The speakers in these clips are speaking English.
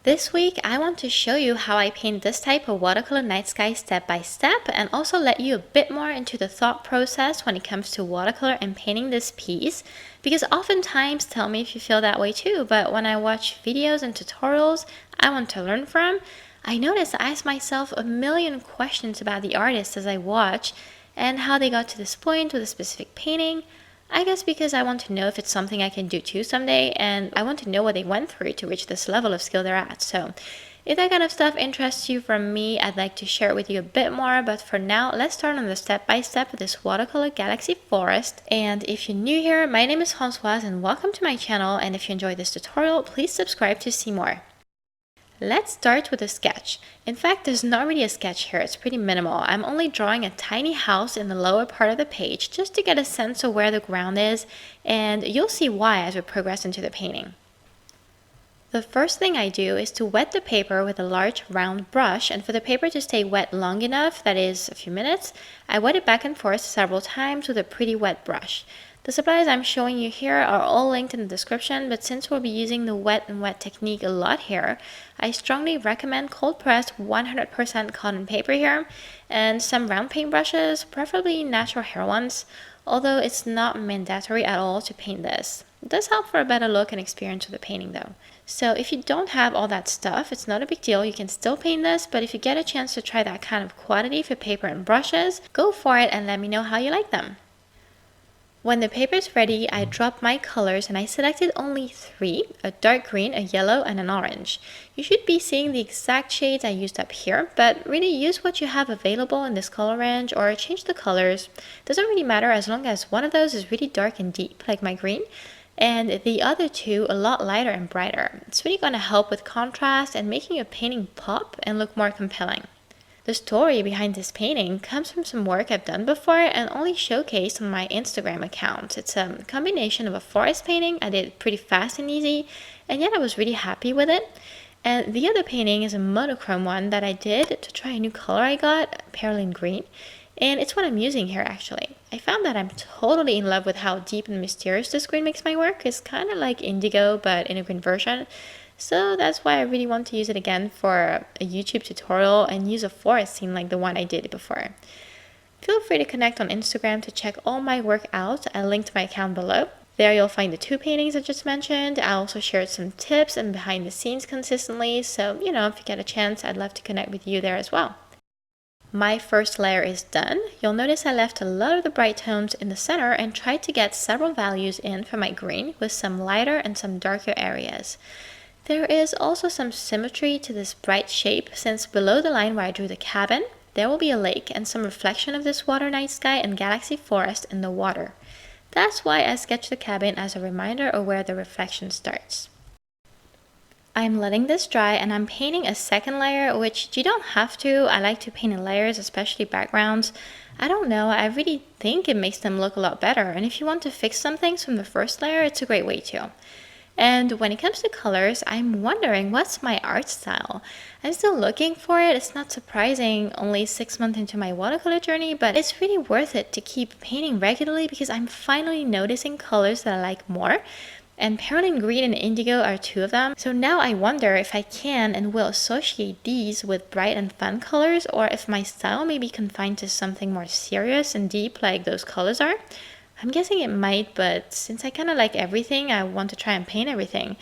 This week, I want to show you how I paint this type of watercolor night sky step by step and also let you a bit more into the thought process when it comes to watercolor and painting this piece, because oftentimes, tell me if you feel that way too, but when I watch videos and tutorials I want to learn from, I notice I ask myself a million questions about the artist as I watch and how they got to this point with a specific painting. I guess because I want to know if it's something I can do too someday, and I want to know what they went through to reach this level of skill they're at. So if that kind of stuff interests you from me, I'd like to share it with you a bit more, but for now, let's start on the step-by-step of this watercolor galaxy forest. And if you're new here, my name is Françoise and welcome to my channel, and if you enjoyed this tutorial, please subscribe to see more. Let's start with a sketch. In fact, there's not really a sketch here, it's pretty minimal. I'm only drawing a tiny house in the lower part of the page just to get a sense of where the ground is, and you'll see why as we progress into the painting. The first thing I do is to wet the paper with a large round brush, and for the paper to stay wet long enough, that is a few minutes, I wet it back and forth several times with a pretty wet brush. The supplies I'm showing you here are all linked in the description, but since we'll be using the wet and wet technique a lot here, I strongly recommend cold pressed 100% cotton paper here, and some round paint brushes, preferably natural hair ones, although it's not mandatory at all to paint this. It does help for a better look and experience with the painting though. So if you don't have all that stuff, it's not a big deal, you can still paint this, but if you get a chance to try that kind of quantity for paper and brushes, go for it and let me know how you like them. When the paper is ready, I drop my colors and I selected only 3, a dark green, a yellow, and an orange. You should be seeing the exact shades I used up here, but really use what you have available in this color range or change the colors. Doesn't really matter as long as one of those is really dark and deep, like my green, and the other 2 a lot lighter and brighter. It's really going to help with contrast and making your painting pop and look more compelling. The story behind this painting comes from some work I've done before and only showcased on my Instagram account. It's a combination of a forest painting I did pretty fast and easy, and yet I was really happy with it. And the other painting is a monochrome one that I did to try a new color I got, Perylene Green, and it's what I'm using here actually. I found that I'm totally in love with how deep and mysterious this green makes my work. It's kind of like indigo but in a green version. So that's why I really want to use it again for a YouTube tutorial and use a forest scene like the one I did before. Feel free to connect on Instagram to check all my work out. I'll link to my account below. There you'll find the 2 paintings I just mentioned. I also shared some tips and behind the scenes consistently, so if you get a chance, I'd love to connect with you there as well. My first layer is done. You'll notice I left a lot of the bright tones in the center and tried to get several values in for my green with some lighter and some darker areas. There is also some symmetry to this bright shape since below the line where I drew the cabin, there will be a lake and some reflection of this water night sky and galaxy forest in the water. That's why I sketched the cabin as a reminder of where the reflection starts. I'm letting this dry and I'm painting a second layer, which you don't have to. I like to paint in layers, especially backgrounds. I don't know, I really think it makes them look a lot better, and if you want to fix some things from the first layer, it's a great way to. And when it comes to colors, I'm wondering what's my art style. I'm still looking for it. It's not surprising, only 6 months into my watercolor journey, but it's really worth it to keep painting regularly because I'm finally noticing colors that I like more. And Perylene Green and Indigo are 2 of them. So now I wonder if I can and will associate these with bright and fun colors, or if my style may be confined to something more serious and deep like those colors are. I'm guessing it might, but since I kind of like everything, I want to try and paint everything.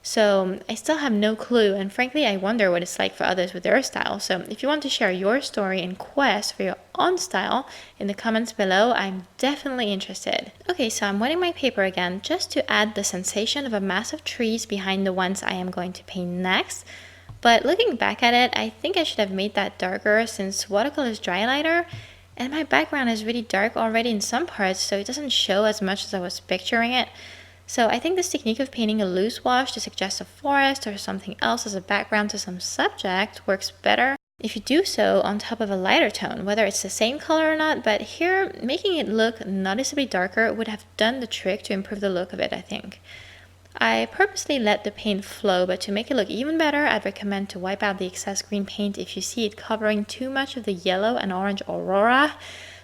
So I still have no clue, and frankly I wonder what it's like for others with their style. So if you want to share your story and quest for your own style in the comments below, I'm definitely interested. Okay, so I'm wetting my paper again just to add the sensation of a mass of trees behind the ones I am going to paint next. But looking back at it, I think I should have made that darker since watercolor is dry lighter. And my background is really dark already in some parts, so it doesn't show as much as I was picturing it. So I think this technique of painting a loose wash to suggest a forest or something else as a background to some subject works better if you do so on top of a lighter tone, whether it's the same color or not, but here making it look noticeably darker would have done the trick to improve the look of it, I think. I purposely let the paint flow, but to make it look even better, I'd recommend to wipe out the excess green paint if you see it covering too much of the yellow and orange aurora.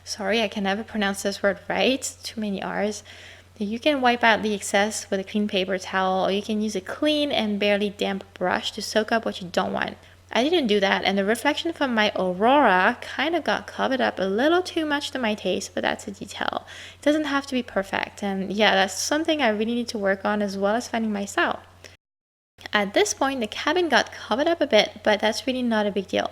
Sorry, I can never pronounce this word right, too many R's. You can wipe out the excess with a clean paper towel, or you can use a clean and barely damp brush to soak up what you don't want. I didn't do that, and the reflection from my Aurora kind of got covered up a little too much to my taste, but that's a detail. It doesn't have to be perfect, and yeah, that's something I really need to work on, as well as finding my style. At this point, the cabin got covered up a bit, but that's really not a big deal.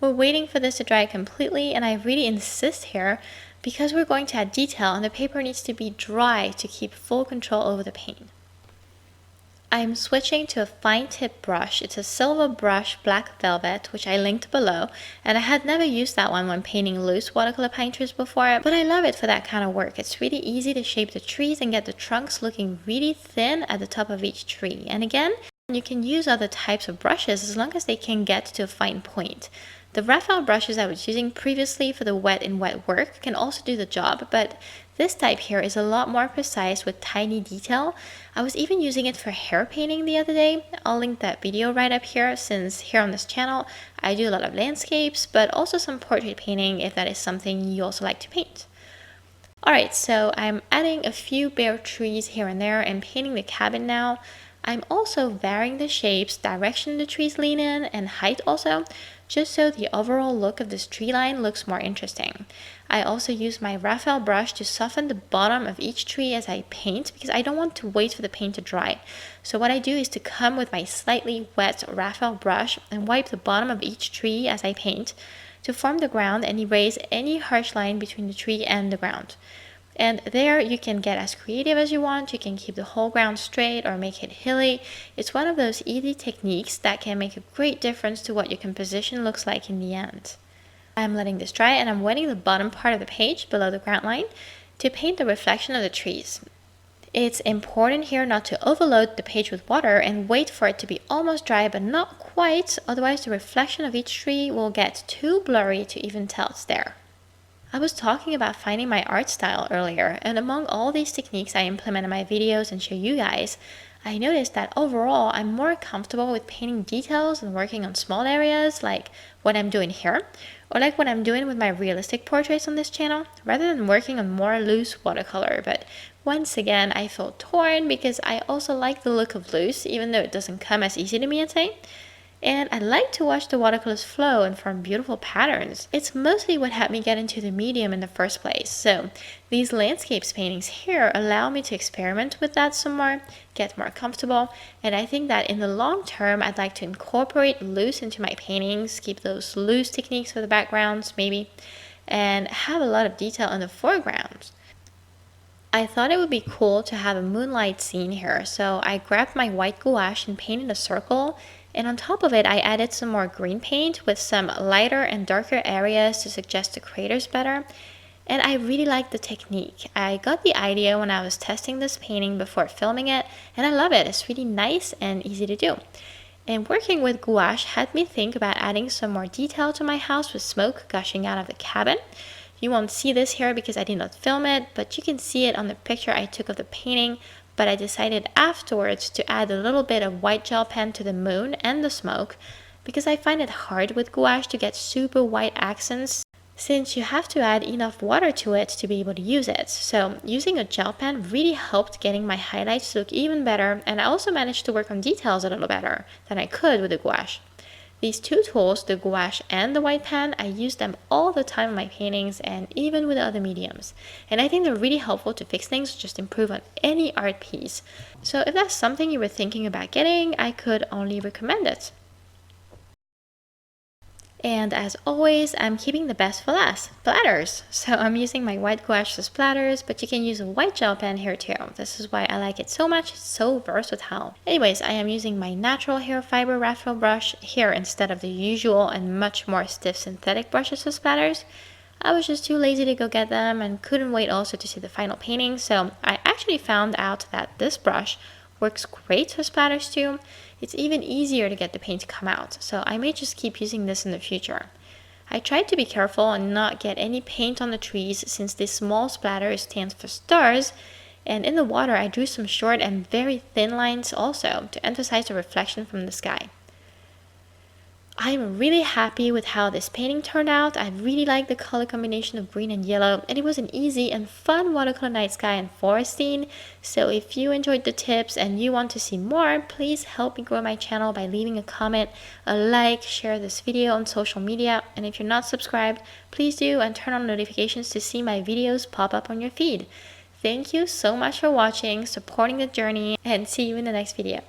We're waiting for this to dry completely, and I really insist here because we're going to add detail and the paper needs to be dry to keep full control over the paint. I'm switching to a fine tip brush. It's a Silver Brush Black Velvet, which I linked below, and I had never used that one when painting loose watercolor painters before, but I love it for that kind of work. It's really easy to shape the trees and get the trunks looking really thin at the top of each tree. And again, you can use other types of brushes as long as they can get to a fine point. The Raphael brushes I was using previously for the wet and wet work can also do the job, but this type here is a lot more precise with tiny detail. I was even using it for hair painting the other day. I'll link that video right up here, since here on this channel I do a lot of landscapes, but also some portrait painting if that is something you also like to paint. Alright, so I'm adding a few bare trees here and there and painting the cabin now. I'm also varying the shapes, direction the trees lean in, and height also, just so the overall look of this tree line looks more interesting. I also use my Raphael brush to soften the bottom of each tree as I paint, because I don't want to wait for the paint to dry. So what I do is to come with my slightly wet Raphael brush and wipe the bottom of each tree as I paint to form the ground and erase any harsh line between the tree and the ground. And there you can get as creative as you want. You can keep the whole ground straight or make it hilly. It's one of those easy techniques that can make a great difference to what your composition looks like in the end. I'm letting this dry and I'm wetting the bottom part of the page below the ground line to paint the reflection of the trees. It's important here not to overload the page with water and wait for it to be almost dry but not quite, otherwise the reflection of each tree will get too blurry to even tell it's there. I was talking about finding my art style earlier, and among all these techniques I implement in my videos and show you guys, I noticed that overall I'm more comfortable with painting details and working on small areas like what I'm doing here, or like what I'm doing with my realistic portraits on this channel, rather than working on more loose watercolor. But once again, I feel torn because I also like the look of loose, even though it doesn't come as easy to me, I'd say. And I like to watch the watercolors flow and form beautiful patterns. It's mostly what helped me get into the medium in the first place. So these landscapes paintings here allow me to experiment with that some more, get more comfortable, and I think that in the long term I'd like to incorporate loose into my paintings, keep those loose techniques for the backgrounds maybe, and have a lot of detail in the foreground. I thought it would be cool to have a moonlight scene here, so I grabbed my white gouache and painted a circle, and on top of it I added some more green paint with some lighter and darker areas to suggest the craters better. And I really like the technique. I got the idea when I was testing this painting before filming it, and I love it. It's really nice and easy to do. And working with gouache had me think about adding some more detail to my house with smoke gushing out of the cabin. You won't see this here because I did not film it, but you can see it on the picture I took of the painting. But I decided afterwards to add a little bit of white gel pen to the moon and the smoke, because I find it hard with gouache to get super white accents, since you have to add enough water to it to be able to use it. So using a gel pen really helped getting my highlights to look even better, and I also managed to work on details a little better than I could with the gouache. These two tools, the gouache and the white pen, I use them all the time in my paintings and even with other mediums. And I think they're really helpful to fix things, just improve on any art piece. So if that's something you were thinking about getting, I could only recommend it. And as always, I'm keeping the best for last, splatters. So I'm using my white gouache for splatters, but you can use a white gel pen here too. This is why I like it so much, it's so versatile. Anyways, I am using my natural hair fiber Raphael brush here instead of the usual and much more stiff synthetic brushes for splatters. I was just too lazy to go get them and couldn't wait also to see the final painting, so I actually found out that this brush works great for splatters too. It's even easier to get the paint to come out, so I may just keep using this in the future. I tried to be careful and not get any paint on the trees since this small splatter stands for stars, and in the water I drew some short and very thin lines also to emphasize the reflection from the sky. I'm really happy with how this painting turned out. I really like the color combination of green and yellow, and it was an easy and fun watercolor night sky and forest scene. So if you enjoyed the tips and you want to see more, please help me grow my channel by leaving a comment, a like, share this video on social media, and if you're not subscribed, please do and turn on notifications to see my videos pop up on your feed. Thank you so much for watching, supporting the journey, and see you in the next video.